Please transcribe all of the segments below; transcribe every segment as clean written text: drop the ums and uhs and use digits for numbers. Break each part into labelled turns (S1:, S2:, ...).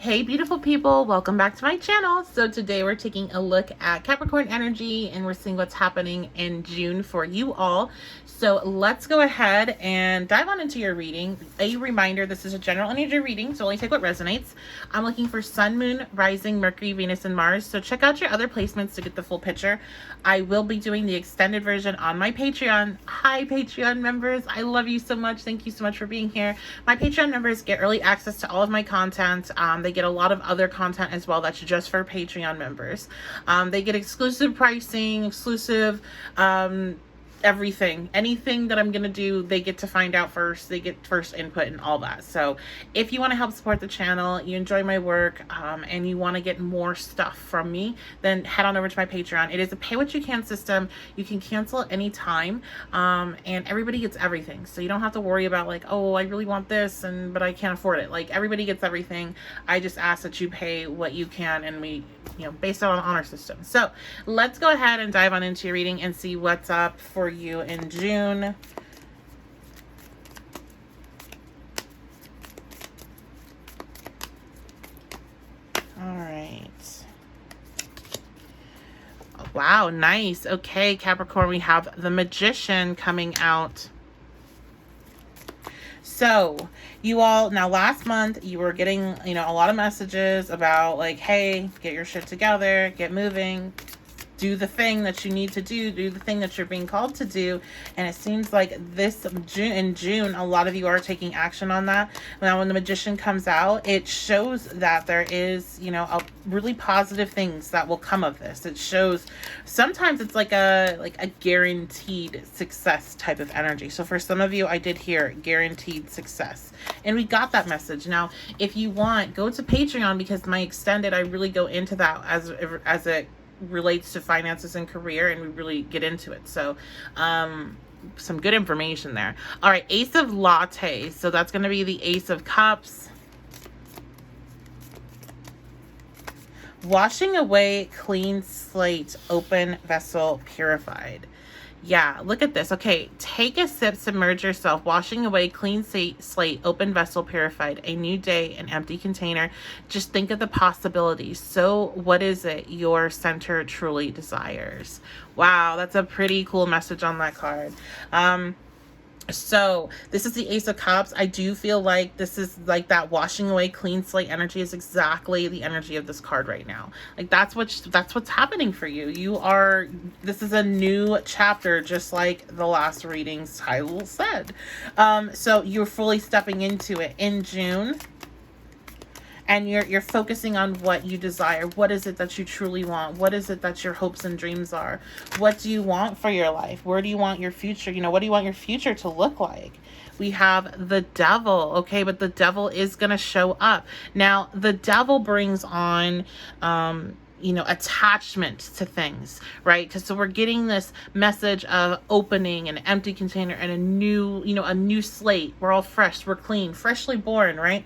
S1: Hey beautiful people, welcome back to my channel. So today we're taking a look at Capricorn energy and we're seeing what's happening in June for you all. So let's go ahead and dive on into your reading. A reminder, this is a general energy reading, so only take what resonates. I'm looking for Sun, Moon, Rising, Mercury, Venus, and Mars. So check out your other placements to get the full picture. I will be doing the extended version on my Patreon. Hi Patreon members, I love you so much. Thank you so much for being here. My Patreon members get early access to all of my content. They get a lot of other content as well that's just for Patreon members. They get exclusive pricing, exclusive everything, anything that I'm gonna do, they get to find out first. They get first input and all that. So if you want to help support the channel, you enjoy my work, and you want to get more stuff from me, then head on over to my Patreon. It is a pay what you can system. You can cancel at any time, and everybody gets everything, so you don't have to worry about like, oh, I really want this but I can't afford it. Like, everybody gets everything. I just ask that you pay what you can, and we, based on an honor system. So let's go ahead and dive on into your reading and see what's up for you in June. All right. Wow, nice. Okay, Capricorn, we have the Magician coming out. So you all, now last month you were getting, a lot of messages about like, hey, get your shit together, get moving, do the thing that you need to do the thing that you're being called to do. And it seems like in June, a lot of you are taking action on that. Now, when the Magician comes out, it shows that there is, a really positive things that will come of this. It shows sometimes it's like a guaranteed success type of energy. So for some of you, I did hear guaranteed success, and we got that message. Now, if you want, go to Patreon, because my extended, I really go into that as it relates to finances and career, and we really get into it. So some good information there. All right, Ace of Lattes. So that's going to be the Ace of Cups. Washing away, clean slate, open vessel, purified. Yeah, look at this. Okay, take a sip, submerge yourself, washing away, clean slate, open vessel, purified, a new day, an empty container. Just think of the possibilities. So what is it your center truly desires? Wow, that's a pretty cool message on that card. So this is the Ace of Cups. I do feel like this is like that washing away, clean slate energy is exactly the energy of this card right now. Like that's what's happening for you. This is a new chapter, just like the last reading's title said. So you're fully stepping into it in June. And you're focusing on what you desire. What is it that you truly want? What is it that your hopes and dreams are? What do you want for your life? Where do you want your future? What do you want your future to look like? We have the Devil, okay? But the Devil is going to show up. Now, the Devil brings on attachment to things, right? Because so we're getting this message of opening an empty container and a new slate. We're all fresh, we're clean, freshly born, right?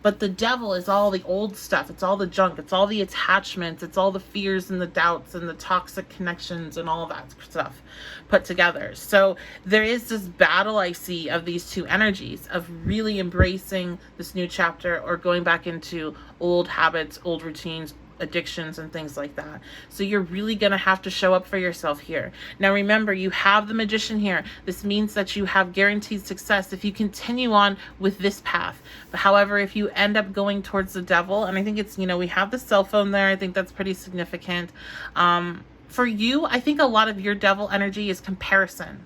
S1: But the Devil is all the old stuff. It's all the junk. It's all the attachments. It's all the fears and the doubts and the toxic connections and all that stuff put together. So there is this battle I see of these two energies, of really embracing this new chapter or going back into old habits, old routines, addictions, and things like that. So you're really going to have to show up for yourself here. Now remember, you have the Magician here. This means that you have guaranteed success if you continue on with this path. But however, if you end up going towards the Devil, and I think it's, we have the cell phone there. I think that's pretty significant. For you, I think a lot of your Devil energy is comparison.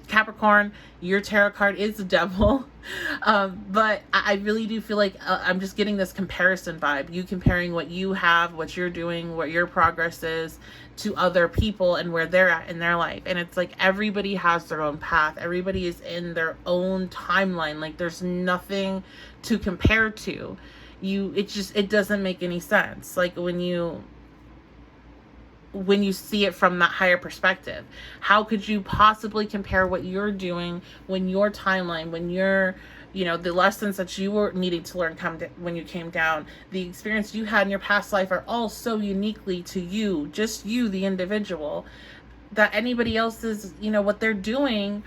S1: Capricorn, your tarot card is the Devil. But I really do feel like I'm just getting this comparison vibe. You comparing what you have, what you're doing, what your progress is to other people and where they're at in their life. And it's like everybody has their own path. Everybody is in their own timeline. Like there's nothing to compare to. It doesn't make any sense. Like when you see it from that higher perspective, how could you possibly compare what you're doing when your timeline, when you're, the lessons that you were needing to learn when you came down, the experience you had in your past life are all so uniquely to you, just you, the individual, that anybody else's, what they're doing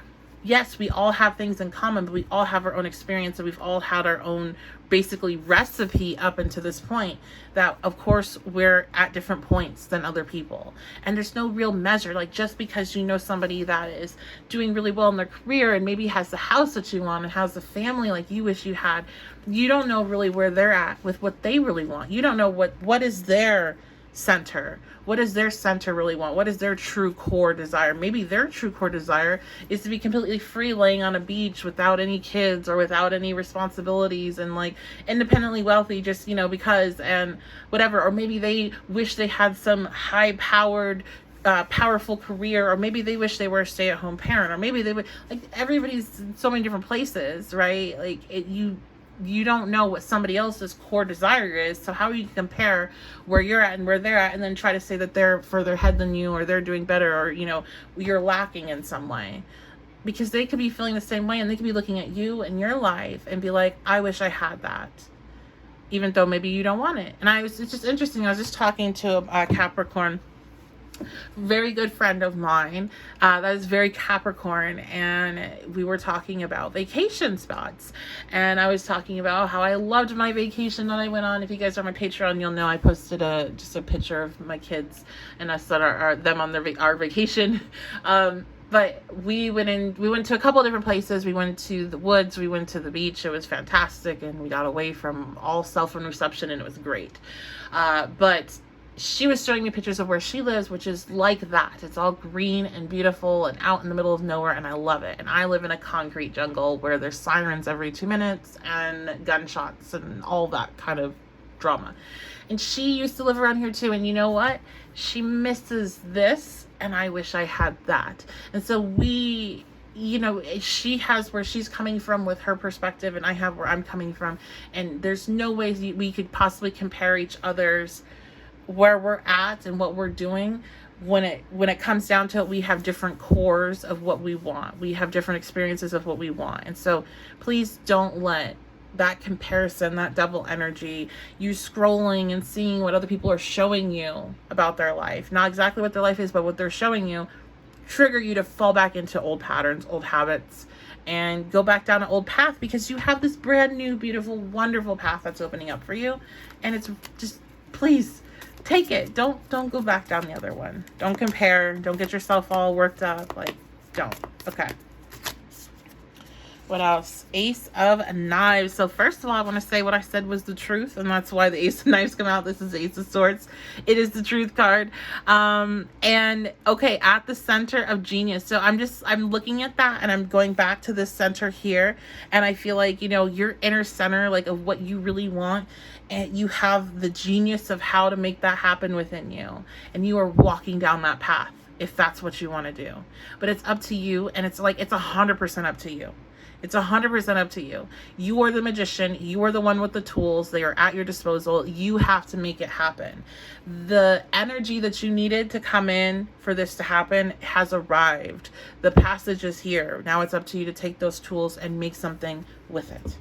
S1: yes, we all have things in common, but we all have our own experience, and we've all had our own basically recipe up until this point, that of course we're at different points than other people. And there's no real measure. Like, just because you know somebody that is doing really well in their career and maybe has the house that you want and has the family like you wish you had, you don't know really where they're at with what they really want. You don't know what is their center. What does their center really want? What is their true core desire? Maybe their true core desire is to be completely free, laying on a beach without any kids or without any responsibilities, and like independently wealthy, just, because, and whatever. Or maybe they wish they had some high powered powerful career, or maybe they wish they were a stay-at-home parent, or maybe they would, like, everybody's in so many different places, right? Like, you don't know what somebody else's core desire is, so how you can compare where you're at and where they're at, and then try to say that they're further ahead than you, or they're doing better, or you're lacking in some way, because they could be feeling the same way, and they could be looking at you and your life and be like, I wish I had that, even though maybe you don't want it. And it's just interesting. I was just talking to a Capricorn, very good friend of mine, that is very Capricorn, and we were talking about vacation spots, and I was talking about how I loved my vacation that I went on. If you guys are on my Patreon, you'll know I posted just a picture of my kids and us that are them on our vacation. But we went to a couple of different places. We went to the woods, we went to the beach. It was fantastic, and we got away from all cell phone reception, and it was great. But she was showing me pictures of where she lives, which is like that. It's all green and beautiful and out in the middle of nowhere, and I love it. And I live in a concrete jungle where there's sirens every 2 minutes and gunshots and all that kind of drama. And she used to live around here too, and you know what? She misses this, and I wish I had that. And so she has where she's coming from with her perspective, and I have where I'm coming from, and there's no way we could possibly compare each other's where we're at and what we're doing. When it comes down to it, we have different cores of what we want. We have different experiences of what we want. And so please don't let that comparison, that double energy, you scrolling and seeing what other people are showing you about their life, not exactly what their life is, but what they're showing you, trigger you to fall back into old patterns, old habits, and go back down an old path, because you have this brand new, beautiful, wonderful path that's opening up for you. And it's just, please take it. Don't go back down the other one. Don't compare. Don't get yourself all worked up. Like, don't. Okay. What else? Ace of Knives. So first of all, I want to say what I said was the truth, and that's why the Ace of Knives come out. This is Ace of Swords. It is the truth card. And okay, at the center of genius. So I'm looking at that, and I'm going back to this center here, and I feel like, your inner center, like, of what you really want, and you have the genius of how to make that happen within you, and you are walking down that path if that's what you want to do. But it's up to you, and it's 100% up to you. It's 100% up to you. You are the magician. You are the one with the tools. They are at your disposal. You have to make it happen. The energy that you needed to come in for this to happen has arrived. The passage is here. Now it's up to you to take those tools and make something with it.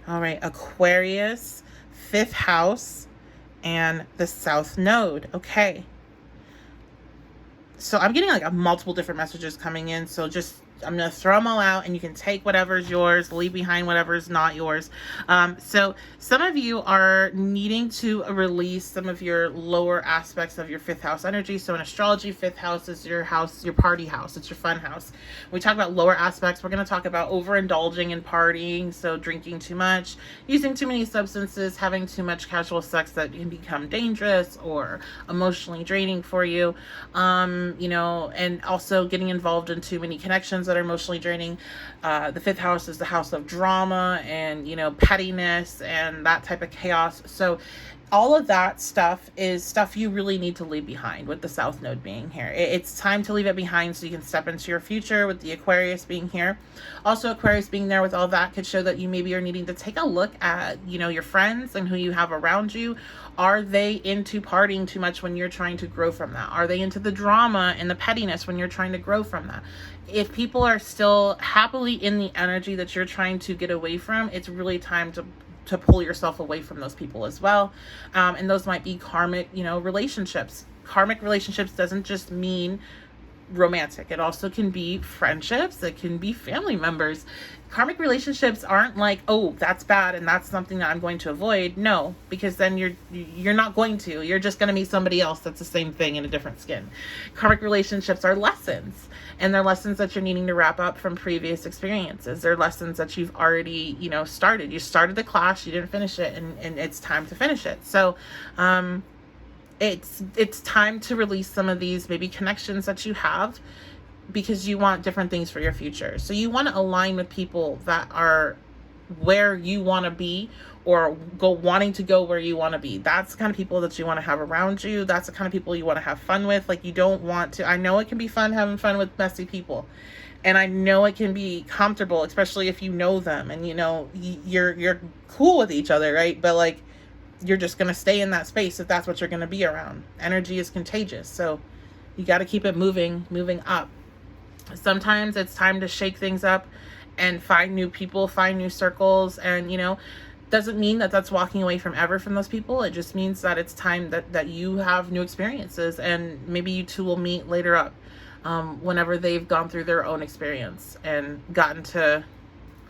S1: All right, Aquarius, 5th house, and the South Node. Okay. So I'm getting multiple different messages coming in. So I'm going to throw them all out, and you can take whatever's yours, leave behind whatever's not yours. So some of you are needing to release some of your lower aspects of your 5th house energy. So in astrology, 5th house is your house, your party house. It's your fun house. When we talk about lower aspects, we're going to talk about overindulging in partying. So drinking too much, using too many substances, having too much casual sex that can become dangerous or emotionally draining for you. And also getting involved in too many connections that are emotionally draining. The 5th house is the house of drama and, pettiness and that type of chaos. So all of that stuff is stuff you really need to leave behind with the South Node being here. It's time to leave it behind so you can step into your future with the Aquarius being here. Also, Aquarius being there with all that could show that you maybe are needing to take a look at, your friends and who you have around you. Are they into partying too much when you're trying to grow from that? Are they into the drama and the pettiness when you're trying to grow from that? If people are still happily in the energy that you're trying to get away from, it's really time to pull yourself away from those people as well. And those might be karmic, relationships. Karmic relationships doesn't just mean romantic. It also can be friendships. It can be family members. Karmic relationships aren't like, oh, that's bad and that's something that I'm going to avoid. No, because then you're not going to. You're just going to meet somebody else that's the same thing in a different skin. Karmic relationships are lessons, and they're lessons that you're needing to wrap up from previous experiences. They're lessons that you've already, started. You started the class, you didn't finish it, and it's time to finish it. So, it's time to release some of these maybe connections that you have, because you want different things for your future. So you want to align with people that are where you want to be, or wanting to go where you want to be. That's the kind of people that you want to have around you. That's the kind of people you want to have fun with. Like, you don't want to, I know it can be fun having fun with messy people. And I know it can be comfortable, especially if you know them and you're cool with each other, right? But like, you're just going to stay in that space if that's what you're going to be around. Energy is contagious. So you got to keep it moving up. Sometimes it's time to shake things up and find new people, find new circles. And, doesn't mean that that's walking away from those people. It just means that it's time that you have new experiences, and maybe you two will meet later up, whenever they've gone through their own experience and gotten to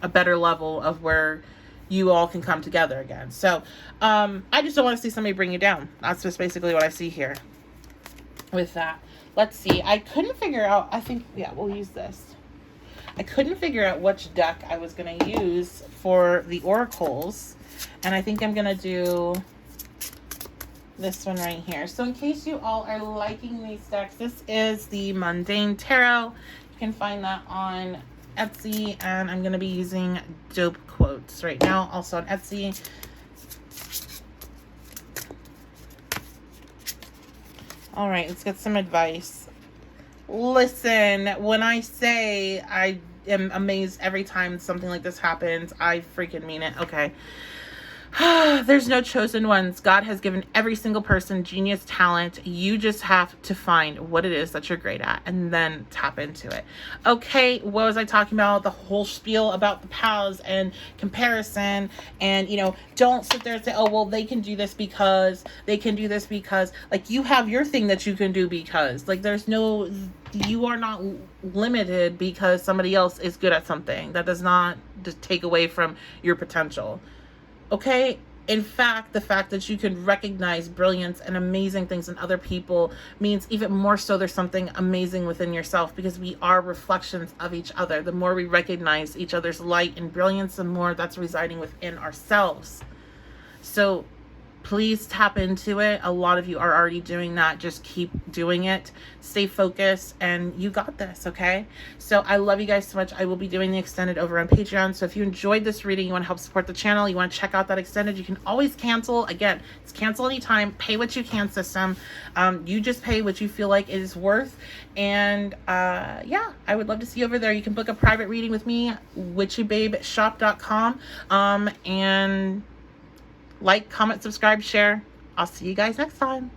S1: a better level of where you all can come together again. So, I just don't want to see somebody bring you down. That's just basically what I see here with that. Let's see. I couldn't figure out, we'll use this. I couldn't figure out which deck I was going to use for the oracles. And I think I'm going to do this one right here. So in case you all are liking these decks, this is the Mundane Tarot. You can find that on Etsy. And I'm going to be using Dope Quotes right now, also on Etsy. All right, let's get some advice. Listen, when I say I am amazed every time something like this happens, I freaking mean it. Okay. There's no chosen ones. God has given every single person genius talent. You just have to find what it is that you're great at and then tap into it. Okay, what was I talking about? The whole spiel about the pals and comparison, and don't sit there and say, oh, well, they can do this because like, you have your thing that you can do, because like, you are not limited because somebody else is good at something. That does not just take away from your potential. Okay? In fact, the fact that you can recognize brilliance and amazing things in other people means even more so there's something amazing within yourself, because we are reflections of each other. The more we recognize each other's light and brilliance, the more that's residing within ourselves. So please tap into it. A lot of you are already doing that. Just keep doing it. Stay focused, and you got this, okay? So I love you guys so much. I will be doing the extended over on Patreon. So if you enjoyed this reading, you want to help support the channel, you want to check out that extended, you can always cancel. Again, it's cancel anytime. Pay what you can system. You just pay what you feel like it is worth. And yeah, I would love to see you over there. You can book a private reading with me, witchybabeshop.com. And like, comment, subscribe, share. I'll see you guys next time.